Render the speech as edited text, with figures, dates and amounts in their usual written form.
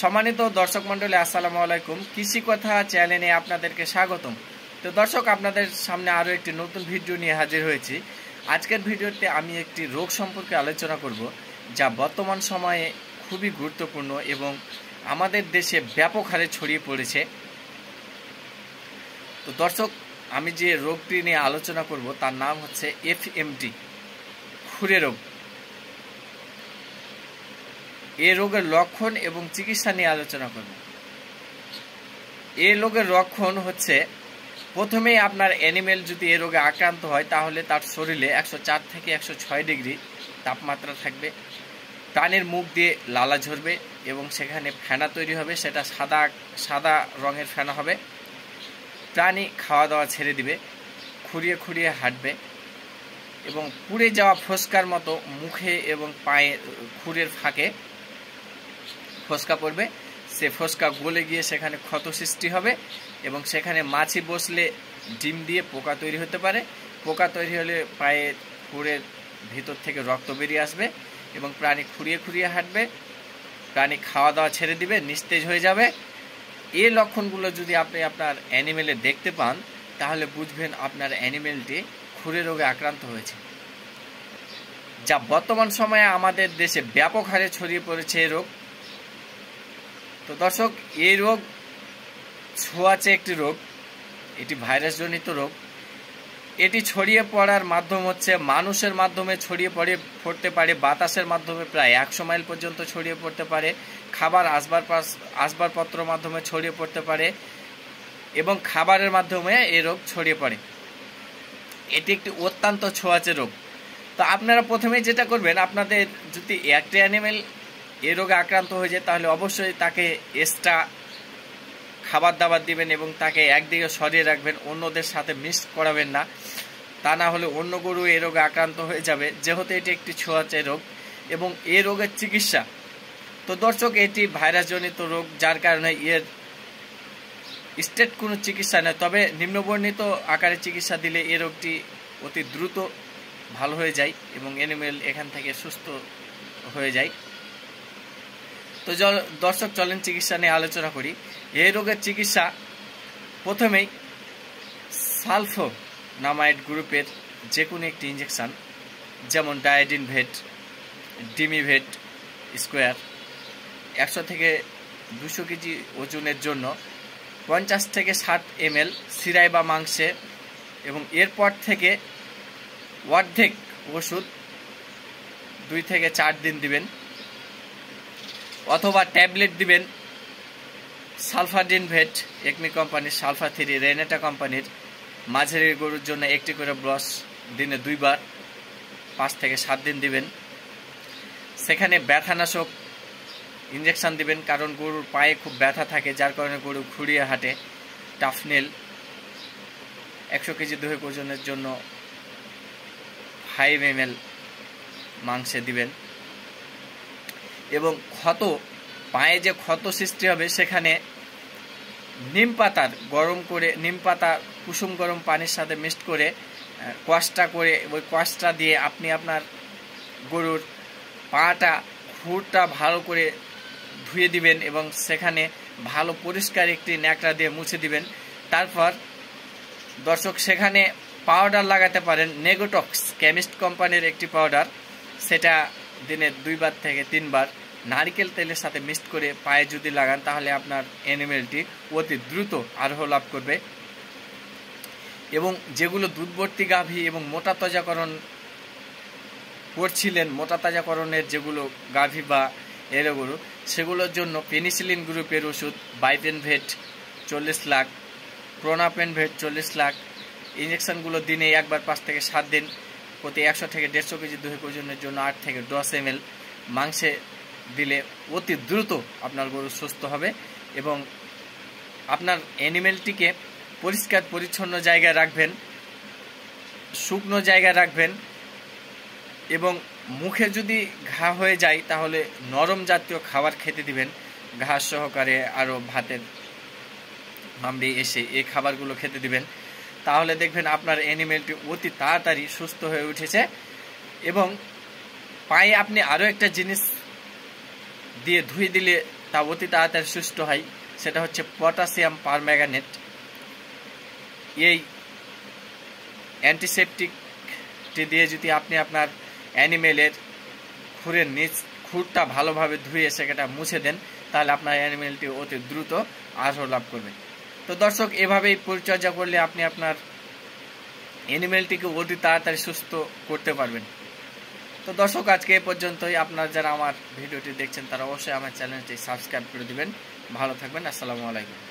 সম্মানিত দর্শক মণ্ডলী, আসসালামু আলাইকুম। কৃষি কথা চ্যানেলে আপনাদেরকে স্বাগতম। তো দর্শক, আপনাদের সামনে আরও একটি নতুন ভিডিও নিয়ে হাজির হয়েছি। আজকের ভিডিওতে আমি একটি রোগ সম্পর্কে আলোচনা করব, যা বর্তমান সময়ে খুবই গুরুত্বপূর্ণ এবং আমাদের দেশে ব্যাপক হারে ছড়িয়ে পড়েছে। তো দর্শক, আমি যে রোগটি নিয়ে আলোচনা করব তার নাম হচ্ছে এফএমটি, খুরে রোগ। এই রোগের লক্ষণ এবং চিকিৎসা নিয়ে আলোচনা করব। এই রোগের লক্ষণ হচ্ছে, প্রথমেই আপনার অ্যানিমেল যদি এই রোগে আক্রান্ত হয় তাহলে তার শরীরে 104 থেকে 106 ডিগ্রি তাপমাত্রা থাকবে। প্রাণীর মুখ দিয়ে লালা ঝরবে এবং সেখানে ফেনা তৈরি হবে, সেটা সাদা রঙের ফেনা হবে। প্রাণী খাওয়া দাওয়া ছেড়ে দিবে, খুঁড়িয়ে খুঁড়িয়ে হাঁটবে এবং পুড়ে যাওয়া ফোসকার মতো মুখে এবং পায়ে খুরের ফাঁকে ফোসকা পড়বে। সে ফোসকা গলে গিয়ে সেখানে ক্ষত সৃষ্টি হবে এবং সেখানে মাছি বসলে ডিম দিয়ে পোকা তৈরি হতে পারে। পোকা তৈরি হলে পায়ে খুরের ভিতর থেকে রক্ত বেরিয়ে আসবে এবং প্রাণী খুঁড়িয়ে খুঁড়িয়ে হাঁটবে। প্রাণী খাওয়া দাওয়া ছেড়ে দিবে, নিস্তেজ হয়ে যাবে। এই লক্ষণগুলো যদি আপনি আপনার অ্যানিমেলে দেখতে পান তাহলে বুঝবেন আপনার অ্যানিমেলটি খুরে রোগে আক্রান্ত হয়েছে, যা বর্তমান সময়ে আমাদের দেশে ব্যাপক হারে ছড়িয়ে পড়েছে এই রোগ। তো দর্শক, এই রোগ ছোঁয়াচে একটি রোগ, এটি ভাইরাসজনিত রোগ। এটি ছড়িয়ে পড়ার মাধ্যম হচ্ছে মানুষের মাধ্যমে ছড়িয়ে পড়তে পারে, বাতাসের মাধ্যমে প্রায় 100 মাইল পর্যন্ত ছড়িয়ে পড়তে পারে, খাবার আসবাবপত্রের মাধ্যমে ছড়িয়ে পড়তে পারে এবং খাবারের মাধ্যমে এই রোগ ছড়িয়ে পড়ে। এটি একটি অত্যন্ত ছোঁয়াচে রোগ। তো আপনারা প্রথমে যেটা করবেন, আপনাদের যদি একটা অ্যানিমেল এই রোগে আক্রান্ত হয়ে যায় তাহলে অবশ্যই তাকে এক্সট্রা খাবার দাবার দিবেন এবং তাকে একদিকে সরিয়ে রাখবেন, অন্যদের সাথে মিক্স করাবেন না। তা না হলে অন্য গরু এই রোগে আক্রান্ত হয়ে যাবে, যেহেতু এটি একটি ছোঁয়াচে রোগ। এবং এই রোগের চিকিৎসা, তো দর্শক, এটি ভাইরাসজনিত রোগ, যার কারণে এর স্টেট কোনো চিকিৎসা নেই। তবে নিম্নবর্ণিত আকারে চিকিৎসা দিলে এই রোগটি অতি দ্রুত ভালো হয়ে যায় এবং অ্যানিমেল এখান থেকে সুস্থ হয়ে যায়। তো দর্শক, চলেন চিকিৎসা নিয়ে আলোচনা করি। এই রোগের চিকিৎসা প্রথমেই সালফোনামাইড গ্রুপের যে কোনো একটি ইঞ্জেকশান, যেমন ডায়াডিনভেট, ডিমিভেট স্কোয়ার, 100 থেকে 200 কেজি ওজনের জন্য 50 থেকে 60 ml সিরাই বা মাংসে, এবং এরপর থেকে অর্ধেক ওষুধ 2 থেকে 4 দিন দিবেন, অথবা ট্যাবলেট দিবেন সালফাডিনভেট, একমি কোম্পানির, সালফা3, রেনেটা কোম্পানির। মাঝারি গরুর জন্য একটি করে ব্রস দিনে 2 বার 5 থেকে 7 দিন দিবেন। সেখানে ব্যথানাশক ইঞ্জেকশান দিবেন, কারণ গরুর পায়ে খুব ব্যথা থাকে, যার কারণে গরু খুঁড়িয়ে হাঁটে। টাফনেল 100 কেজি দৈহিক ওজনের জন্য 5 ml মাংসে দিবেন। এবং পায়ে যে ক্ষত সৃষ্টি হবে সেখানে নিম পাতা কুসুম গরম পানির সাথে মিক্সড করে কষটা করে, ওই কষটা দিয়ে আপনি আপনার গরুর খুরটা ভালো করে ধুয়ে দিবেন এবং সেখানে ভালো পরিষ্কার একটি ন্যাকড়া দিয়ে মুছে দিবেন। তারপর দর্শক, সেখানে পাউডার লাগাতে পারেন, নেগোটক্স কেমিস্ট কোম্পানির একটি পাউডার, সেটা দিনে 2 বার থেকে 3 বার নারকেল তেলের সাথে মিক্সড করে পায়ে যদি লাগান তাহলে আপনার অ্যানিমেলটি অতি দ্রুত আরোগ্য লাভ করবে। এবং যেগুলো দুধবর্তী গাভী এবং মোটা তাজাকরণ করছিলেন, মোটা তাজাকরণের যেগুলো গাভী বা এরো গরু, সেগুলোর জন্য পেনিসিলিন গ্রুপের ওষুধ বাইপেনভেট 40 লাখ, প্রোনাপেনভেট 40 লাখ ইঞ্জেকশনগুলো দিনে একবার 5 থেকে 7 দিন প্রতি 100 থেকে 150 কেজি দৈহিক ওজনের জন্য 8 থেকে 10 ml মাংসে দিলে অতি দ্রুত আপনার গরু সুস্থ হবে। এবং আপনার অ্যানিমেলটিকে পরিষ্কার পরিচ্ছন্ন জায়গায় রাখবেন, শুকনো জায়গায় রাখবেন, এবং মুখে যদি ঘা হয়ে যায় তাহলে নরম জাতীয় খাবার খেতে দিবেন, ঘাস সহকারে আরও ভাতের মামড়ি এসে এই খাবারগুলো খেতে দিবেন। তাহলে দেখবেন আপনার অ্যানিমেলটি অতি তাড়াতাড়ি সুস্থ হয়ে উঠেছে। এবং পায়ে আপনি আরও একটা জিনিস দিয়ে ধুয়ে দিলে তা অতি তাড়াতাড়ি সুস্থ হয়, সেটা হচ্ছে পটাশিয়াম পারম্যাঙ্গানেট। এই অ্যান্টিসেপটিকটি দিয়ে যদি আপনি আপনার অ্যানিমেলের খুরের খুরটা ভালোভাবে ধুয়ে সেটা মুছে দেন, তাহলে আপনার অ্যানিমেলটি অতি দ্রুত আরোগ্য লাভ করবে। তো দর্শক, এভাবেই পরিচর্যা করলে আপনি আপনার অ্যানিমেলটিকে অতি তাড়াতাড়ি সুস্থ করতে পারবেন। তো দর্শক, আজকে এ পর্যন্তই। আপনারা যারা আমার ভিডিওটি দেখছেন তারা অবশ্যই আমার চ্যানেলটি সাবস্ক্রাইব করে দিবেন। ভালো থাকবেন। আসসালামু আলাইকুম।